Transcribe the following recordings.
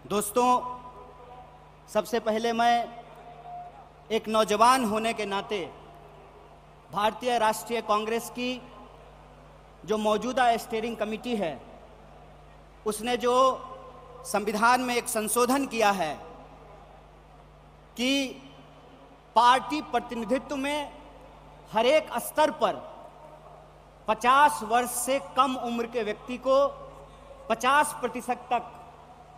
दोस्तों, सबसे पहले मैं एक नौजवान होने के नाते भारतीय राष्ट्रीय कांग्रेस की जो मौजूदा स्टीयरिंग कमेटी है उसने जो संविधान में एक संशोधन किया है कि पार्टी प्रतिनिधित्व में हर एक स्तर पर 50 वर्ष से कम उम्र के व्यक्ति को 50% तक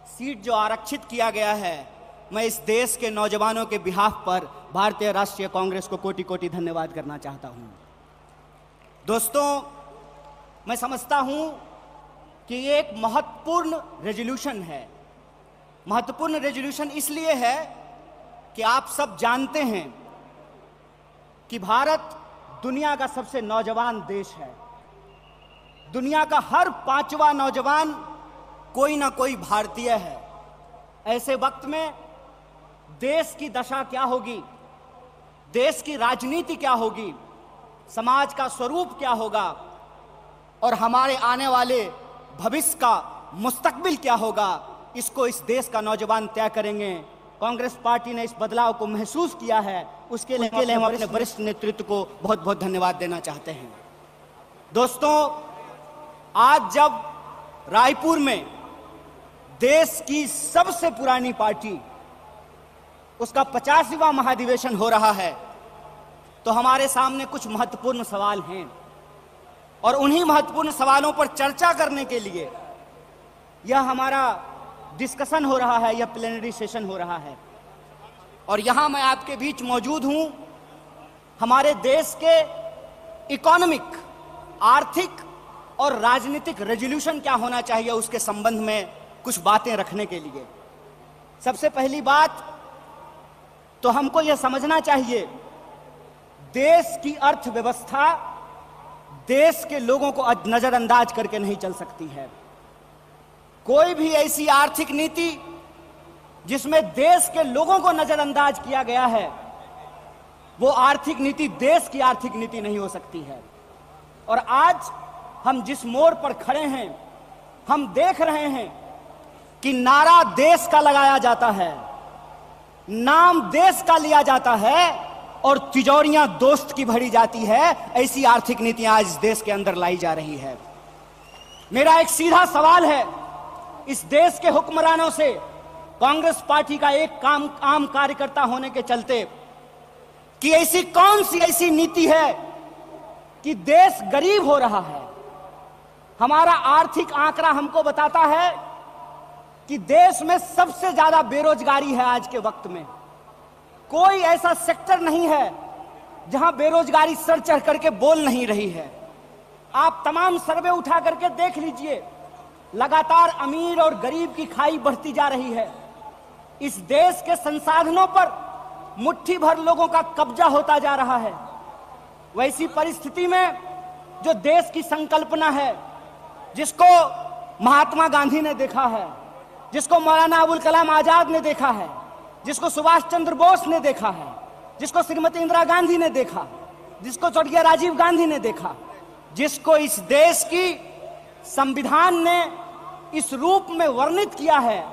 सीट जो आरक्षित किया गया है, मैं इस देश के नौजवानों के बिहाफ पर भारतीय राष्ट्रीय कांग्रेस को कोटि कोटि धन्यवाद करना चाहता हूं। दोस्तों, मैं समझता हूं कि ये एक महत्वपूर्ण रेजोल्यूशन है। महत्वपूर्ण रेजोल्यूशन इसलिए है कि आप सब जानते हैं कि भारत दुनिया का सबसे नौजवान देश है। दुनिया का हर 5वां नौजवान कोई ना कोई भारतीय है। ऐसे वक्त में देश की दशा क्या होगी, देश की राजनीति क्या होगी, समाज का स्वरूप क्या होगा और हमारे आने वाले भविष्य का मुस्तकबिल क्या होगा, इसको इस देश का नौजवान तय करेंगे। कांग्रेस पार्टी ने इस बदलाव को महसूस किया है, उसके लिए हम अपने वरिष्ठ नेतृत्व को बहुत बहुत धन्यवाद देना चाहते हैं। दोस्तों, आज जब रायपुर में देश की सबसे पुरानी पार्टी उसका 50वां महाधिवेशन हो रहा है, तो हमारे सामने कुछ महत्वपूर्ण सवाल हैं और उन्हीं महत्वपूर्ण सवालों पर चर्चा करने के लिए यह हमारा डिस्कशन हो रहा है, यह प्लेनरी सेशन हो रहा है। और यहां मैं आपके बीच मौजूद हूं हमारे देश के इकोनॉमिक, आर्थिक और राजनीतिक रेजोल्यूशन क्या होना चाहिए उसके संबंध में कुछ बातें रखने के लिए। सबसे पहली बात तो हमको यह समझना चाहिए, देश की अर्थव्यवस्था देश के लोगों को नजरअंदाज करके नहीं चल सकती है। कोई भी ऐसी आर्थिक नीति जिसमें देश के लोगों को नजरअंदाज किया गया है, वो आर्थिक नीति देश की आर्थिक नीति नहीं हो सकती है। और आज हम जिस मोड़ पर खड़े हैं, हम देख रहे हैं कि नारा देश का लगाया जाता है, नाम देश का लिया जाता है और तिजोरियां दोस्त की भरी जाती है। ऐसी आर्थिक नीतियां आज इस देश के अंदर लाई जा रही है। मेरा एक सीधा सवाल है इस देश के हुक्मरानों से, कांग्रेस पार्टी का एक आम कार्यकर्ता होने के चलते, कि ऐसी कौन सी ऐसी नीति है कि देश गरीब हो रहा है। हमारा आर्थिक आंकड़ा हमको बताता है कि देश में सबसे ज्यादा बेरोजगारी है आज के वक्त में। कोई ऐसा सेक्टर नहीं है जहां बेरोजगारी सर चढ़ करके बोल नहीं रही है। आप तमाम सर्वे उठा करके देख लीजिए, लगातार अमीर और गरीब की खाई बढ़ती जा रही है। इस देश के संसाधनों पर मुट्ठी भर लोगों का कब्जा होता जा रहा है। वैसी परिस्थिति में जो देश की संकल्पना है, जिसको महात्मा गांधी ने देखा है, जिसको मौलाना अबुल कलाम आजाद ने देखा है, जिसको सुभाष चंद्र बोस ने देखा है, जिसको श्रीमती इंदिरा गांधी ने देखा, जिसको स्वर्गीय राजीव गांधी ने देखा, जिसको इस देश की संविधान ने इस रूप में वर्णित किया है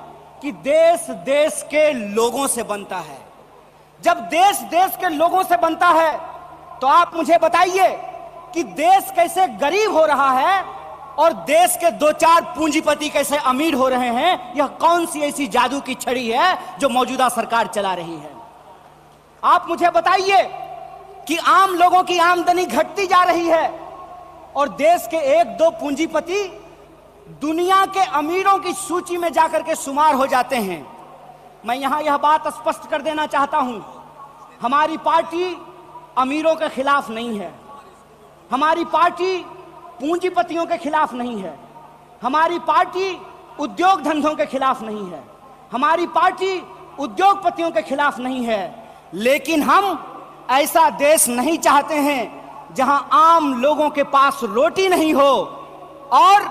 कि देश देश के लोगों से बनता है। जब देश देश के लोगों से बनता है तो आप मुझे बताइए कि देश कैसे गरीब हो रहा है और देश के 2-4 पूंजीपति कैसे अमीर हो रहे हैं। यह कौन सी ऐसी जादू की छड़ी है जो मौजूदा सरकार चला रही है। आप मुझे बताइए कि आम लोगों की आमदनी घटती जा रही है और देश के 1-2 पूंजीपति दुनिया के अमीरों की सूची में जाकर के शुमार हो जाते हैं। मैं यहां यह बात स्पष्ट कर देना चाहता हूं, हमारी पार्टी अमीरों के खिलाफ नहीं है, हमारी पार्टी पूंजीपतियों के खिलाफ नहीं है, हमारी पार्टी उद्योग धंधों के खिलाफ नहीं है, हमारी पार्टी उद्योगपतियों के खिलाफ नहीं है। लेकिन हम ऐसा देश नहीं चाहते हैं जहां आम लोगों के पास रोटी नहीं हो और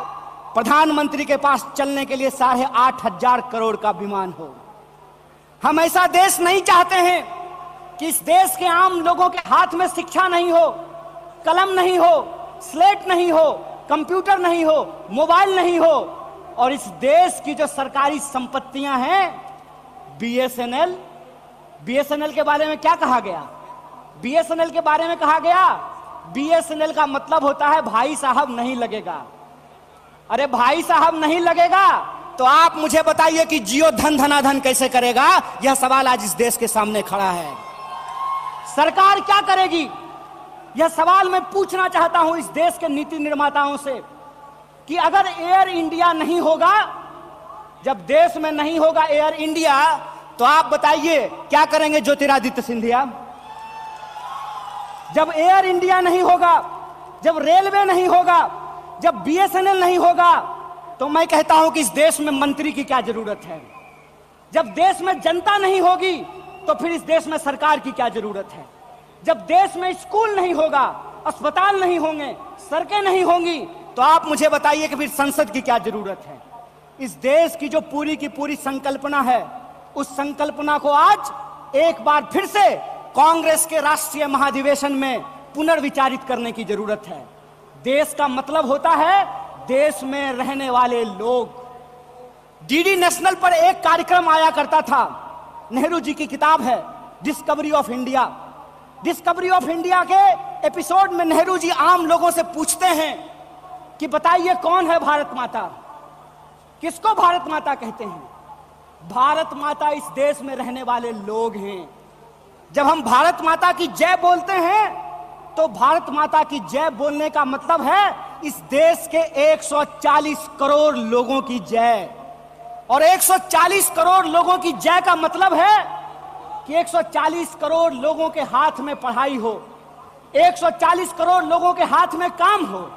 प्रधानमंत्री के पास चलने के लिए 8,500 करोड़ का विमान हो। हम ऐसा देश नहीं चाहते हैं कि इस देश के आम लोगों के हाथ में शिक्षा नहीं हो, कलम नहीं हो, स्लेट नहीं हो, कंप्यूटर नहीं हो, मोबाइल नहीं हो और इस देश की जो सरकारी संपत्तियां हैं, बीएसएनएल के बारे में क्या कहा गया? बीएसएनएल के बारे में कहा गया, बीएसएनएल का मतलब होता है भाई साहब नहीं लगेगा। अरे भाई साहब नहीं लगेगा तो आप मुझे बताइए कि जियो धन धनाधन कैसे करेगा? यह सवाल आज इस देश के सामने खड़ा है। सरकार क्या करेगी? यह सवाल मैं पूछना चाहता हूं इस देश के नीति निर्माताओं से कि अगर एयर इंडिया नहीं होगा, जब देश में नहीं होगा एयर इंडिया, तो आप बताइए क्या करेंगे ज्योतिरादित्य सिंधिया? जब एयर इंडिया नहीं होगा, जब रेलवे नहीं होगा, जब बीएसएनएल नहीं होगा, तो मैं कहता हूं कि इस देश में मंत्री की क्या जरूरत है? जब देश में जनता नहीं होगी तो फिर इस देश में सरकार की क्या जरूरत है? जब देश में स्कूल नहीं होगा, अस्पताल नहीं होंगे, सड़कें नहीं होंगी, तो आप मुझे बताइए कि फिर संसद की क्या जरूरत है? इस देश की जो पूरी की पूरी संकल्पना है, उस संकल्पना को आज एक बार फिर से कांग्रेस के राष्ट्रीय महाधिवेशन में पुनर्विचारित करने की जरूरत है। देश का मतलब होता है देश में रहने वाले लोग। डीडी नेशनल पर एक कार्यक्रम आया करता था, नेहरू जी की किताब है discovery of India. Discovery of India के एपिसोड में नेहरू जी आम लोगों से पूछते हैं कि बताइए कौन है भारत माता? किसको भारत माता कहते हैं? भारत माता इस देश में रहने वाले लोग हैं। जब हम भारत माता की जय बोलते हैं तो भारत माता की जय बोलने का मतलब है इस देश के 140 करोड़ लोगों की जय। और 140 करोड़ लोगों की जय का मतलब है कि 140 करोड़ लोगों के हाथ में पढ़ाई हो, 140 करोड़ लोगों के हाथ में काम हो,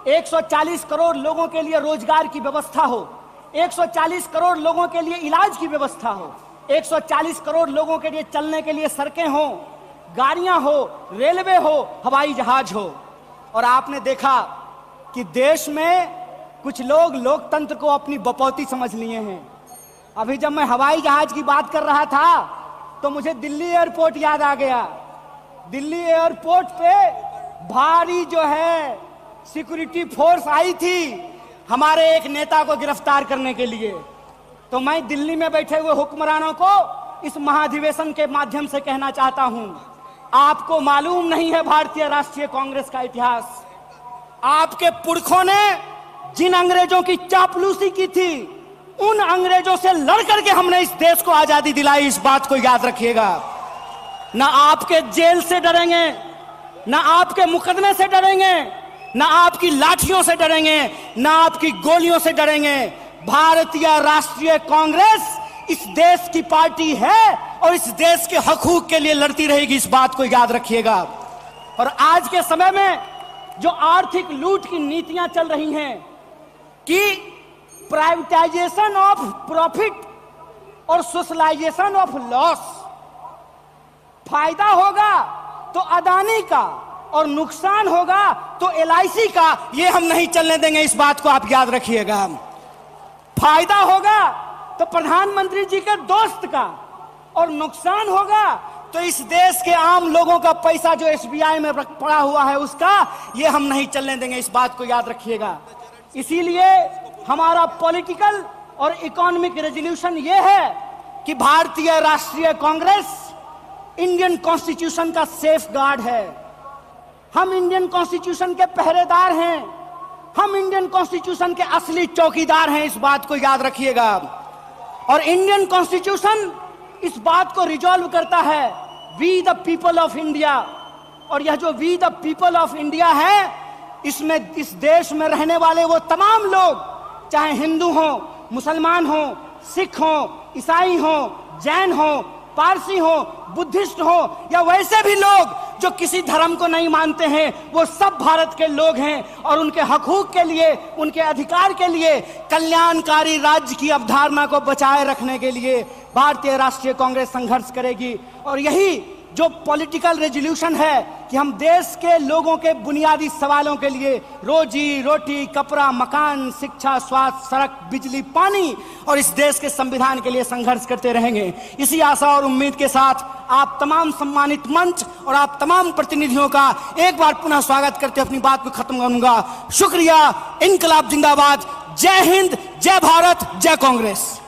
140 करोड़ लोगों के लिए रोजगार की व्यवस्था हो, 140 करोड़ लोगों के लिए इलाज की व्यवस्था हो, 140 करोड़ लोगों के लिए चलने के लिए सड़कें हो, गाड़ियां हो, रेलवे हो, हवाई जहाज हो। और आपने देखा कि देश में कुछ लोग लोकतंत्र को अपनी बपौती समझ लिए हैं। अभी जब मैं हवाई जहाज की बात कर रहा था तो मुझे दिल्ली एयरपोर्ट याद आ गया। दिल्ली एयरपोर्ट पे भारी जो है सिक्योरिटी फोर्स आई थी हमारे एक नेता को गिरफ्तार करने के लिए। तो मैं दिल्ली में बैठे हुए हुक्मरानों को इस महाधिवेशन के माध्यम से कहना चाहता हूं, आपको मालूम नहीं है भारतीय राष्ट्रीय कांग्रेस का इतिहास। आपके पुरखों ने जिन अंग्रेजों की चापलूसी की थी, उन अंग्रेजों से लड़ करके हमने इस देश को आजादी दिलाई। इस बात को याद रखिएगा। ना आपके जेल से डरेंगे, ना आपके मुकदमे से डरेंगे, ना आपकी लाठियों से डरेंगे, ना आपकी गोलियों से डरेंगे। भारतीय राष्ट्रीय कांग्रेस इस देश की पार्टी है और इस देश के हकूक के लिए लड़ती रहेगी। इस बात को याद रखिएगा। और आज के समय में जो आर्थिक लूट की नीतियां चल रही हैं कि प्राइवेटाइजेशन ऑफ प्रॉफिट और सोशलाइजेशन ऑफ लॉस, फायदा होगा तो अदानी का और नुकसान होगा तो एलआईसी का, ये हम नहीं चलने देंगे। इस बात को आप याद रखिएगा। फायदा होगा तो प्रधानमंत्री जी के दोस्त का और नुकसान होगा तो इस देश के आम लोगों का पैसा जो एसबीआई में पड़ा हुआ है उसका, ये हम नहीं चलने देंगे। इस बात को याद रखिएगा। इसीलिए हमारा पॉलिटिकल और इकोनॉमिक रेजोल्यूशन ये है कि भारतीय राष्ट्रीय कांग्रेस इंडियन कॉन्स्टिट्यूशन का सेफ गार्ड है। हम इंडियन कॉन्स्टिट्यूशन के पहरेदार हैं, हम इंडियन कॉन्स्टिट्यूशन के असली चौकीदार हैं। इस बात को याद रखिएगा। और इंडियन कॉन्स्टिट्यूशन इस बात को रिजॉल्व करता है, we the people of India. और यह जो we the people of India है, इसमें इस देश में रहने वाले वो तमाम लोग, चाहे हिंदू हो, मुसलमान हो, सिख हो, ईसाई हो, जैन हो, पारसी हो, बुद्धिस्ट हो या वैसे भी लोग जो किसी धर्म को नहीं मानते हैं, वो सब भारत के लोग हैं। और उनके हकूक के लिए, उनके अधिकार के लिए, कल्याणकारी राज्य की अवधारणा को बचाए रखने के लिए भारतीय राष्ट्रीय कांग्रेस संघर्ष करेगी। और यही जो पॉलिटिकल रेजोल्यूशन है कि हम देश के लोगों के बुनियादी सवालों के लिए रोजी रोटी, कपड़ा, मकान, शिक्षा, स्वास्थ्य, सड़क, बिजली, पानी और इस देश के संविधान के लिए संघर्ष करते रहेंगे। इसी आशा और उम्मीद के साथ आप तमाम सम्मानित मंच और आप तमाम प्रतिनिधियों का एक बार पुनः स्वागत करते अपनी बात को खत्म करूंगा। शुक्रिया। इनकलाब जिंदाबाद। जय हिंद, जय भारत, जय कांग्रेस।